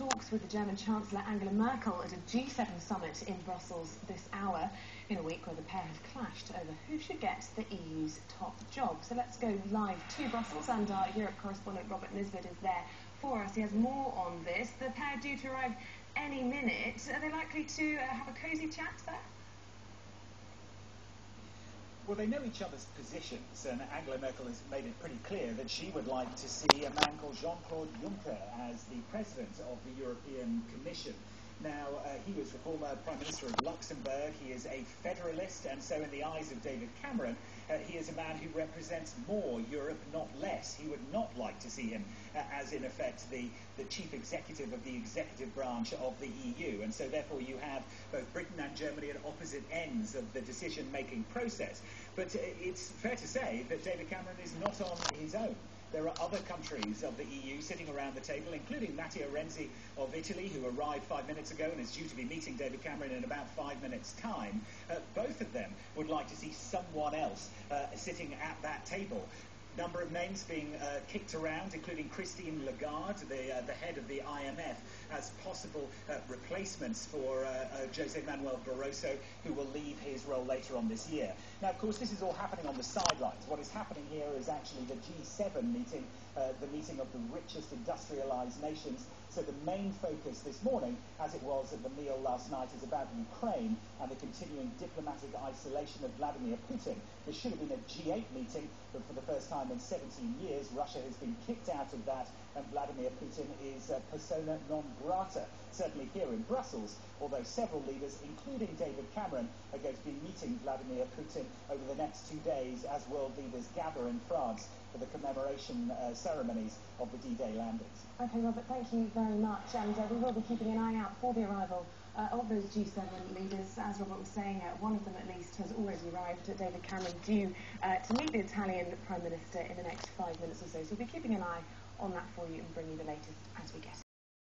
talks with the German Chancellor Angela Merkel at a G7 summit in Brussels this hour, in a week where the pair have clashed over who should get the EU's top job. So let's go live to Brussels, and our Europe correspondent Robert Nisbet is there for us. He has more on this. The pair due to arrive any minute. Are they likely to have a cosy chat there? Well, they know each other's positions, and Angela Merkel has made it pretty clear that she would like to see a man called Jean-Claude Juncker as the president of the European Commission. Now, he was the former Prime Minister of Luxembourg. He is a federalist, and so in the eyes of David Cameron, he is a man who represents more Europe, not less. He would not like to see him as, in effect, the chief executive of the executive branch of the EU. And so, therefore, you have both Britain and Germany at opposite ends of the decision-making process. But it's fair to say that David Cameron is not on his own. There are other countries of the EU sitting around the table, including Matteo Renzi of Italy, who arrived 5 minutes ago and is due to be meeting David Cameron in about 5 minutes' time. Both of them would like to see someone else sitting at that table. Number of names being kicked around, including Christine Lagarde, the head of the IMF, as possible replacements for Jose Manuel Barroso, who will leave his role later on this year. Now, of course, this is all happening on the sidelines. What is happening here is actually the G7 meeting, the meeting of the richest industrialized nations. So the main focus this morning, as it was at the meal last night, is about Ukraine and the continuing diplomatic isolation of Vladimir Putin. There should have been a G8 meeting, but for the first time in 17 years, Russia has been kicked out of that, and Vladimir Putin is persona non grata, certainly here in Brussels, although several leaders, including David Cameron, are going to be meeting Vladimir Putin over the next 2 days as world leaders gather in France for the commemoration ceremonies of the D-Day landings. Okay, Robert, thank you very much, and we will be keeping an eye out for the arrival of those G7 leaders. As Robert was saying, one of them at least has already arrived. David Cameron due to meet the Italian Prime Minister in the next 5 minutes or so. So we'll be keeping an eye on that for you and bring you the latest as we get it.